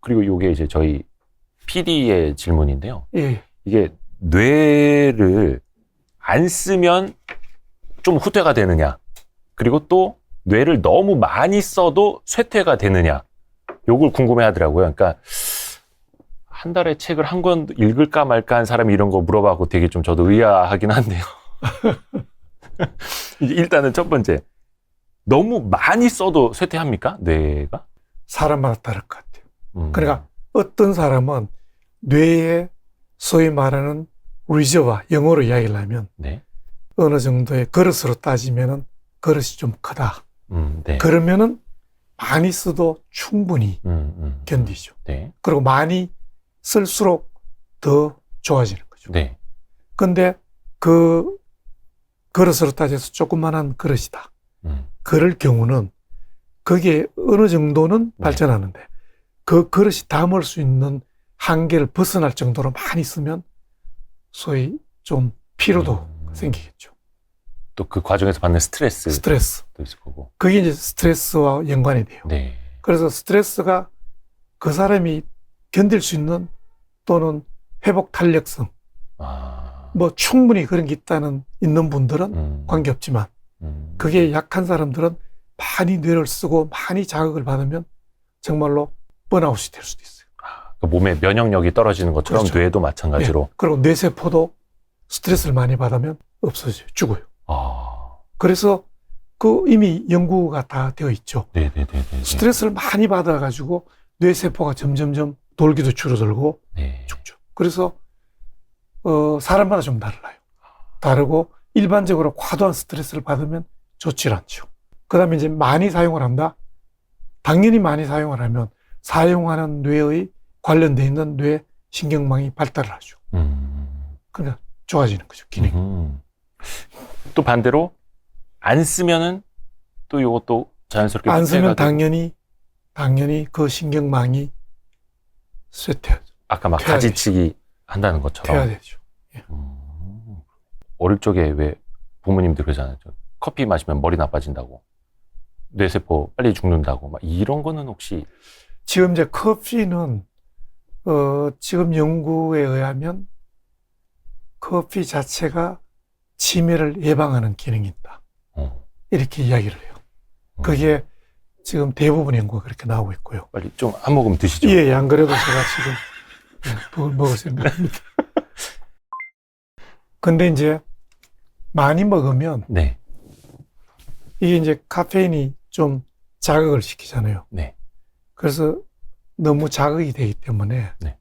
그리고 이게 이제 저희 PD의 질문인데요. 예. 이게 뇌를 안 쓰면 좀 후퇴가 되느냐, 그리고 또 뇌를 너무 많이 써도 쇠퇴가 되느냐, 요걸 궁금해 하더라고요. 그러니까 한 달에 책을 한 권 읽을까 말까 한 사람이 이런 거 물어봐고 되게 좀 저도 의아하긴 한데요. 일단은 첫 번째, 너무 많이 써도 쇠퇴합니까? 뇌가? 사람마다 다를 것 같아요. 그러니까 어떤 사람은 뇌에 소위 말하는 리저와 영어로 이야기를 하면 네. 어느 정도의 그릇으로 따지면은 그릇이 좀 크다. 네. 그러면은 많이 써도 충분히 견디죠. 네. 그리고 많이 쓸수록 더 좋아지는 거죠. 네. 근데 그 그릇으로 따져서 조그만한 그릇이다. 그럴 경우는 그게 어느 정도는 발전하는데 그 그릇이 담을 수 있는 한계를 벗어날 정도로 많이 쓰면 소위 좀 피로도 생기겠죠. 또 그 과정에서 받는 스트레스도 있을 거고. 그게 이제 스트레스와 연관이 돼요. 네. 그래서 스트레스가 그 사람이 견딜 수 있는 또는 회복 탄력성, 뭐 충분히 그런 게 있는 분들은 관계없지만 그게 약한 사람들은 많이 뇌를 쓰고 많이 자극을 받으면 정말로 번아웃이 될 수도 있어요. 그 몸의 면역력이 떨어지는 것처럼 그렇죠. 뇌도 마찬가지로. 네. 그리고 뇌세포도 스트레스를 많이 받으면 없어져요. 죽어요. 그래서 그 이미 연구가 다 되어 있죠. 네네네. 스트레스를 많이 받아가지고 뇌세포가 점점점 돌기도 줄어들고 네. 죽죠. 그래서 사람마다 좀 달라요. 다르고 일반적으로 과도한 스트레스를 받으면 좋지 않죠. 그 다음에 이제 많이 사용을 한다. 당연히 많이 사용을 하면 사용하는 뇌의 관련되어 있는 뇌 신경망이 발달을 하죠. 그러니까 좋아지는 거죠, 기능이. 또 반대로 안 쓰면은 또 이것도 자연스럽게 안 쓰면 당연히 그 신경망이 쇠퇴하죠. 아까 막 가지치기 한다는 것처럼. 퇴화 되죠. 예. 어릴 적에 왜 부모님들 그러잖아요. 커피 마시면 머리 나빠진다고, 뇌세포 빨리 죽는다고, 막 이런 거는 혹시? 지금 이제 커피는 지금 연구에 의하면 커피 자체가 치매를 예방하는 기능이 있다. 이렇게 이야기를 해요. 그게 지금 대부분 연구가 그렇게 나오고 있고요. 빨리 좀 한 모금 드시죠. 예, 안 그래도 제가 지금 그걸 먹을 생각입니다. 근데 이제 많이 먹으면 네. 이게 이제 카페인이 좀 자극을 시키잖아요. 네. 그래서 너무 자극이 되기 때문에 네.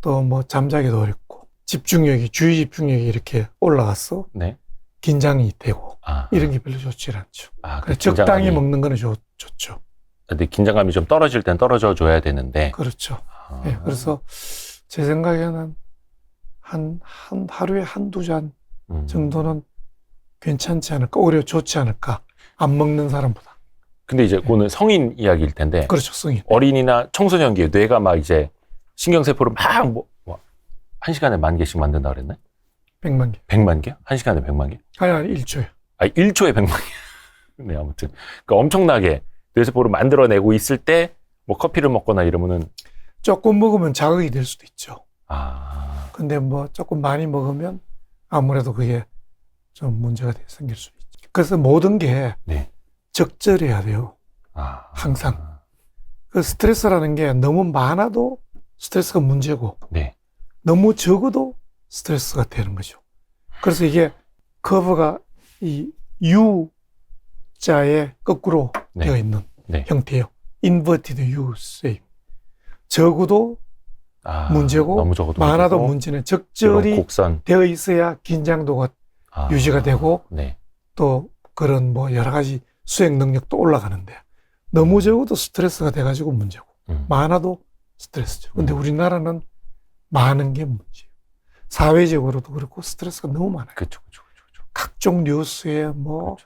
또 뭐 잠자기도 어렵고 주의 집중력이 이렇게 올라가서 네. 긴장이 되고 이런 게 별로 좋지 않죠. 그 적당히 먹는 거는 좋죠. 근데 긴장감이 좀 떨어질 땐 떨어져 줘야 되는데. 그렇죠. 네, 그래서 제 생각에는 하루에 한두 잔 정도는 괜찮지 않을까, 오히려 좋지 않을까, 안 먹는 사람보다. 근데 이제 그거는 성인 이야기일 텐데. 그렇죠, 성인. 어린이나 청소년기에 뇌가 막 이제 신경세포를 막 한 시간에 10,000개씩 만든다 그랬나요? 100만 개. 100만 개? 한 시간에 100만 개? 아니, 1초에. 1초에 100만 개. 네, 아무튼. 그러니까 엄청나게 뇌세포를 만들어내고 있을 때 뭐 커피를 먹거나 이러면은. 조금 먹으면 자극이 될 수도 있죠. 근데 뭐 조금 많이 먹으면 아무래도 그게 좀 문제가 생길 수 있죠. 그래서 모든 게 네. 적절해야 돼요. 항상. 그 스트레스라는 게 너무 많아도 스트레스가 문제고, 네. 너무 적어도 스트레스가 되는 거죠. 그래서 이게 커브가 이 U자의 거꾸로 네. 되어 있는 형태예요. 인버티드 U 쉐입. 적어도 문제고, 너무 적어도 많아도 문제고, 문제는 적절히 곡선 되어 있어야 긴장도가 유지가 되고, 네. 또 그런 뭐 여러 가지 수행 능력도 올라가는데, 너무 적어도 스트레스가 돼가지고 문제고, 많아도 스트레스죠. 근데 우리나라는 많은 게 문제예요. 사회적으로도 그렇고 스트레스가 너무 많아요. 그렇죠. 각종 뉴스에 뭐,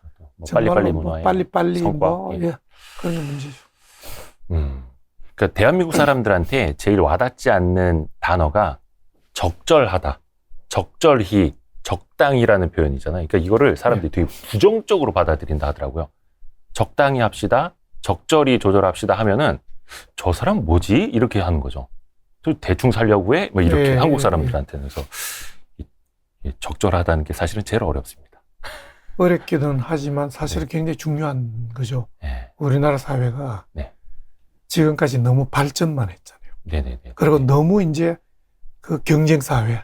빨리빨리 문화에 빨리빨리 성과, 뭐, 예, 그런 게 문제죠. 그러니까 대한민국 사람들한테 제일 와닿지 않는 단어가 적절하다, 적절히, 적당히라는 표현이잖아요. 그러니까 이거를 사람들이 되게 부정적으로 받아들인다 하더라고요. 적당히 합시다, 적절히 조절합시다 하면은 저 사람 뭐지? 이렇게 하는 거죠. 저 대충 살려고 해? 뭐 이렇게 예, 한국 사람들한테는. 그래서 적절하다는 게 사실은 제일 어렵습니다. 어렵기는 하지만 사실은 굉장히 중요한 거죠. 네. 우리나라 사회가 네. 지금까지 너무 발전만 했잖아요. 네네네. 그리고 너무 이제 그 경쟁 사회,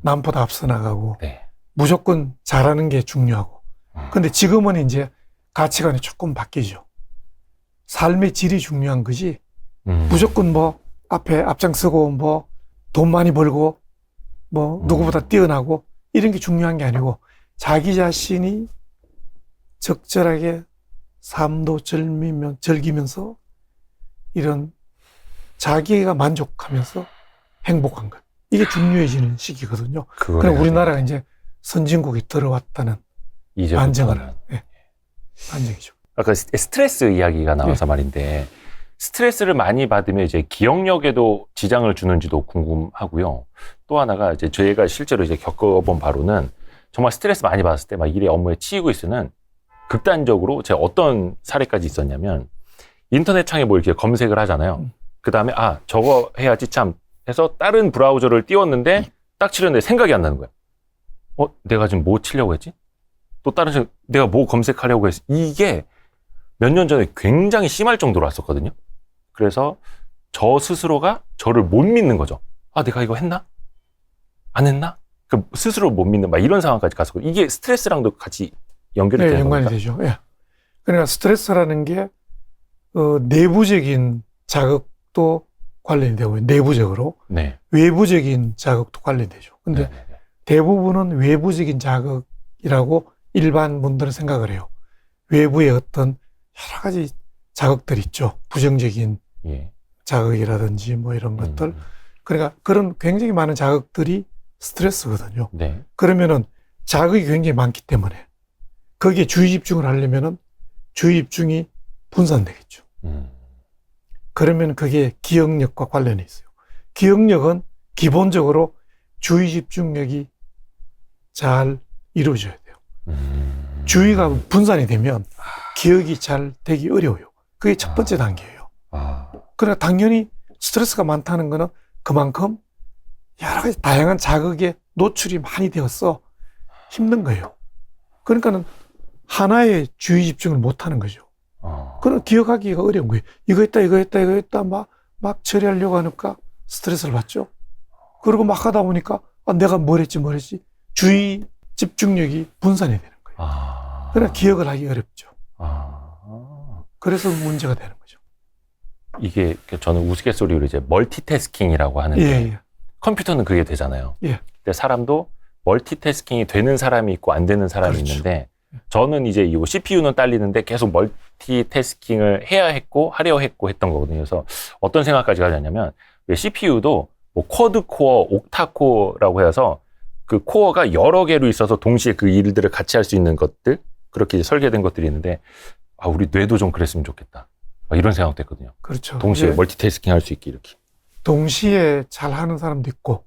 남보다 앞서 나가고 네. 무조건 잘하는 게 중요하고. 근데 지금은 이제 가치관이 조금 바뀌죠. 삶의 질이 중요한 거지. 무조건 뭐 앞에 앞장서고 뭐 돈 많이 벌고 뭐 누구보다 뛰어나고 이런 게 중요한 게 아니고 자기 자신이 적절하게 삶도 즐기면서 이런 자기가 만족하면서 행복한 것. 이게 중요해지는 시기거든요. 그럼 우리나라가 이제 선진국이 들어왔다는 안정을, 네. 안정이죠. 아까 스트레스 이야기가 나와서 말인데, 스트레스를 많이 받으면 이제 기억력에도 지장을 주는지도 궁금하고요. 또 하나가 이제 저희가 실제로 이제 겪어본 바로는 정말 스트레스 많이 받았을 때 막 일에 업무에 치이고 있으면 극단적으로 제가 어떤 사례까지 있었냐면 인터넷 창에 뭐 이렇게 검색을 하잖아요. 그 다음에 저거 해야지 참 해서 다른 브라우저를 띄웠는데 딱 치려는데 생각이 안 나는 거야. 내가 지금 뭐 치려고 했지? 또 다른 내가 뭐 검색하려고 했어? 이게 몇 년 전에 굉장히 심할 정도로 왔었거든요. 그래서 저 스스로가 저를 못 믿는 거죠. 내가 이거 했나? 안 했나? 그 스스로 못 믿는 막 이런 상황까지 갔었고 이게 스트레스랑도 같이 연결이 되는 연관이 겁니까? 되죠. 예. 그러니까 스트레스라는 게 내부적인 자극도 관련이 되고 내부적으로 네. 외부적인 자극도 관련되죠. 근데 대부분은 외부적인 자극이라고 일반 분들은 생각을 해요. 외부의 어떤 여러 가지 자극들 있죠. 부정적인 자극이라든지 뭐 이런 것들. 그러니까 그런 굉장히 많은 자극들이 스트레스거든요. 네. 그러면은 자극이 굉장히 많기 때문에 거기에 주의 집중을 하려면은 주의 집중이 분산되겠죠. 그러면 그게 기억력과 관련이 있어요. 기억력은 기본적으로 주의 집중력이 잘 이루어져야 돼요. 주의가 분산이 되면 기억이 잘 되기 어려워요. 그게 첫 번째 단계예요. 그러나 당연히 스트레스가 많다는 거는 그만큼 여러 가지 다양한 자극에 노출이 많이 되어서 힘든 거예요. 그러니까는 하나의 주의 집중을 못 하는 거죠. 그럼 기억하기가 어려운 거예요. 이거 했다 막 처리하려고 하니까 스트레스를 받죠. 그리고 막 하다 보니까 내가 뭘 했지 주의 집중력이 분산이 되는 거예요. 그러나 기억을 하기 어렵죠. 그래서 문제가 되는 거죠. 이게 저는 우스갯소리로 이제 멀티태스킹이라고 하는데 컴퓨터는 그게 되잖아요. 근데 사람도 멀티태스킹이 되는 사람이 있고 안 되는 사람이 있는데 저는 이제 이 CPU는 딸리는데 계속 멀티태스킹을 해야 했고 하려 했고 했던 거거든요. 그래서 어떤 생각까지 가졌냐면 CPU도 뭐 쿼드코어, 옥타코어라고 해서 그 코어가 여러 개로 있어서 동시에 그 일들을 같이 할 수 있는 것들 그렇게 이제 설계된 것들이 있는데 우리 뇌도 좀 그랬으면 좋겠다. 이런 생각도 했거든요. 그렇죠. 동시에 멀티태스킹 할 수 있게 이렇게. 동시에 잘하는 사람도 있고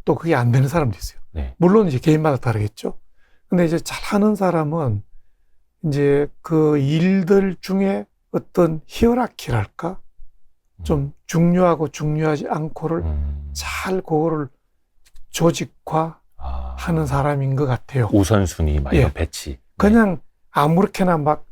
또 그게 안 되는 사람도 있어요. 물론 이제 개인마다 다르겠죠. 근데 이제 잘하는 사람은 이제 그 일들 중에 어떤 히어라키랄까? 좀 중요하고 중요하지 않고를 잘 그거를 조직화하는 사람인 것 같아요. 우선순위, 막 이런 배치. 그냥 아무렇게나 막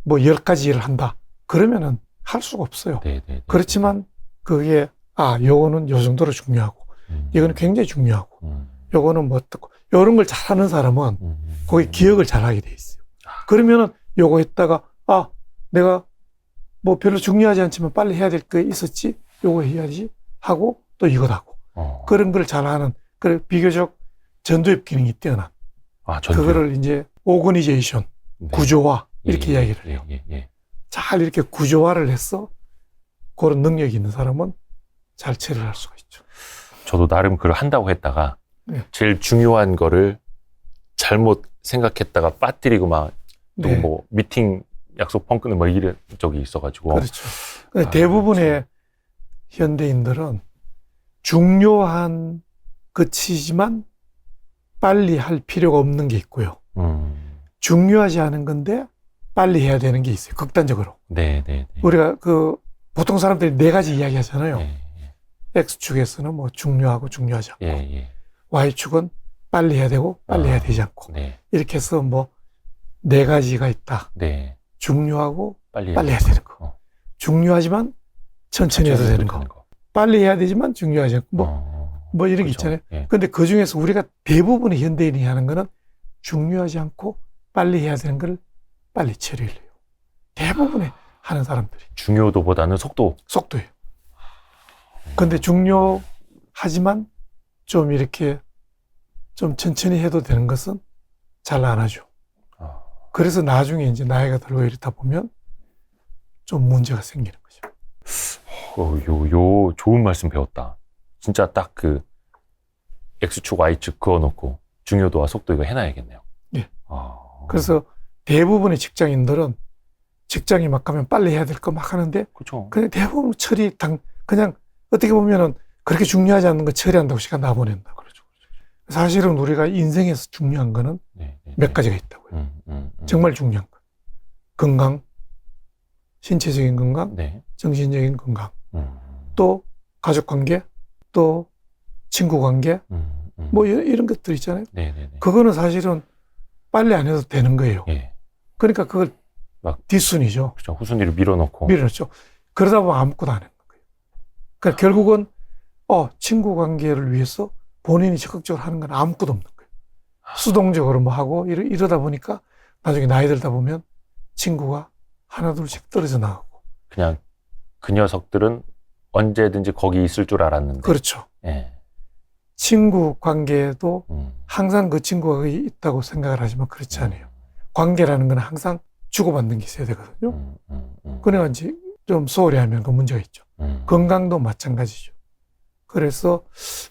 뭐 10가지 일을 한다. 그러면은 할 수가 없어요. 그렇지만 그게 요거는 요 정도로 중요하고 이거는 굉장히 중요하고 요거는 뭐 어떻고 이런 걸 잘하는 사람은 거기 기억을 잘하게 돼 있어요. 그러면은 요거 했다가 내가 뭐 별로 중요하지 않지만 빨리 해야 될 게 있었지 요거 해야지 하고 또 이것 하고 그런 걸 잘하는 그 비교적 전두엽 기능이 뛰어난 그거를 이제 오거니제이션 구조화 이렇게 이야기를 해요. 잘 이렇게 구조화를 해서 그런 능력이 있는 사람은 잘 처리를 할 수가 있죠. 저도 나름 그걸 한다고 했다가 제일 중요한 거를 잘못 생각했다가 빠뜨리고 막 또 뭐 미팅 약속 펑크는 뭐 이런 적이 있어가지고. 그렇죠. 대부분의 현대인들은 중요한 것이지만 빨리 할 필요가 없는 게 있고요. 중요하지 않은 건데 빨리 해야 되는 게 있어요. 극단적으로. 우리가 그 보통 사람들이 네 가지 이야기 하잖아요. 예, X축에서는 뭐 중요하고 중요하지 않고, 예, 예. Y축은 빨리 해야 되고 빨리 해야 되지 않고, 네, 이렇게 해서 뭐 네 가지가 있다. 네. 중요하고 빨리 빨리 해야 되는 거. 어. 중요하지만 천천히 해도 되는 거. 빨리 해야 되지만 중요하지 않고, 뭐 이런 게 그렇죠. 있잖아요. 예. 근데 그 중에서 우리가 대부분의 현대인이 하는 거는 중요하지 않고 빨리 해야 되는 걸 빨리 처리를 해요. 대부분의 하는 사람들이. 중요도보다는 속도. 속도예요. 근데 중요하지만 좀 이렇게 좀 천천히 해도 되는 것은 잘 안 하죠. 아. 그래서 나중에 이제 나이가 들고 이렇다 보면 좀 문제가 생기는 거죠. 요 좋은 말씀 배웠다. 진짜 딱 그 X축, Y축 그어놓고 중요도와 속도 이거 해놔야겠네요. 예. 아. 그래서 대부분의 직장인들은 직장이 막 가면 빨리 해야 될 거 막 하는데 그렇죠. 그냥 대부분 그냥 어떻게 보면은 그렇게 중요하지 않는 거 처리한다고 시간 다 보낸다. 그러죠. 사실은 우리가 인생에서 중요한 거는 네, 네, 몇 가지가 있다고요. 정말 중요한 거. 건강, 신체적인 건강, 네. 정신적인 건강, 또 가족 관계, 또 친구 관계, 뭐 이런 것들 있잖아요. 네, 네, 네. 그거는 사실은 빨리 안 해도 되는 거예요. 예. 그러니까 그걸 막 뒷순위죠. 그렇죠. 후순위로 밀어놓고. 밀어넣죠. 그러다 보면 아무것도 안 하는 거예요. 그러니까 결국은 친구 관계를 위해서 본인이 적극적으로 하는 건 아무것도 없는 거예요. 수동적으로 뭐 하고 이러다 보니까 나중에 나이 들다 보면 친구가 하나둘씩 떨어져 나가고. 그냥 그 녀석들은 언제든지 거기 있을 줄 알았는데. 그렇죠. 예. 친구 관계도 음. 항상 그 친구가 거기 있다고 생각을 하지만 그렇지 않아요. 관계라는 건 항상 주고받는 게 있어야 되거든요. 그래야 이제 좀 소홀히 하면 그 문제가 있죠. 건강도 마찬가지죠. 그래서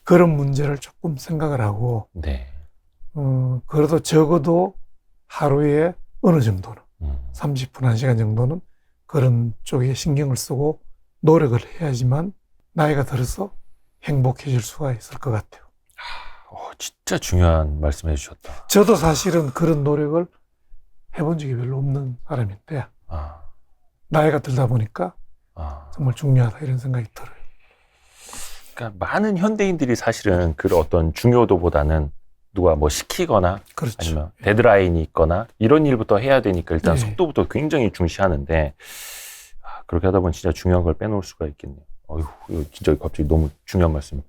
그런 문제를 조금 생각을 하고, 네. 그래도 적어도 하루에 어느 정도는, 30분, 1시간 정도는 그런 쪽에 신경을 쓰고 노력을 해야지만 나이가 들어서 행복해질 수가 있을 것 같아요. 진짜 중요한 말씀 해주셨다. 저도 사실은 그런 노력을 해본 적이 별로 없는 사람인데, 아, 나이가 들다 보니까 아. 정말 중요하다 이런 생각이 들어요. 그러니까 많은 현대인들이 사실은 그 어떤 중요도보다는 누가 뭐 시키거나 그렇죠. 아니면 데드라인이 있거나 이런 일부터 해야 되니까 일단 네. 속도부터 굉장히 중시하는데 그렇게 하다 보면 진짜 중요한 걸 빼놓을 수가 있겠네요. 어휴, 이거 진짜 갑자기 너무 중요한 말씀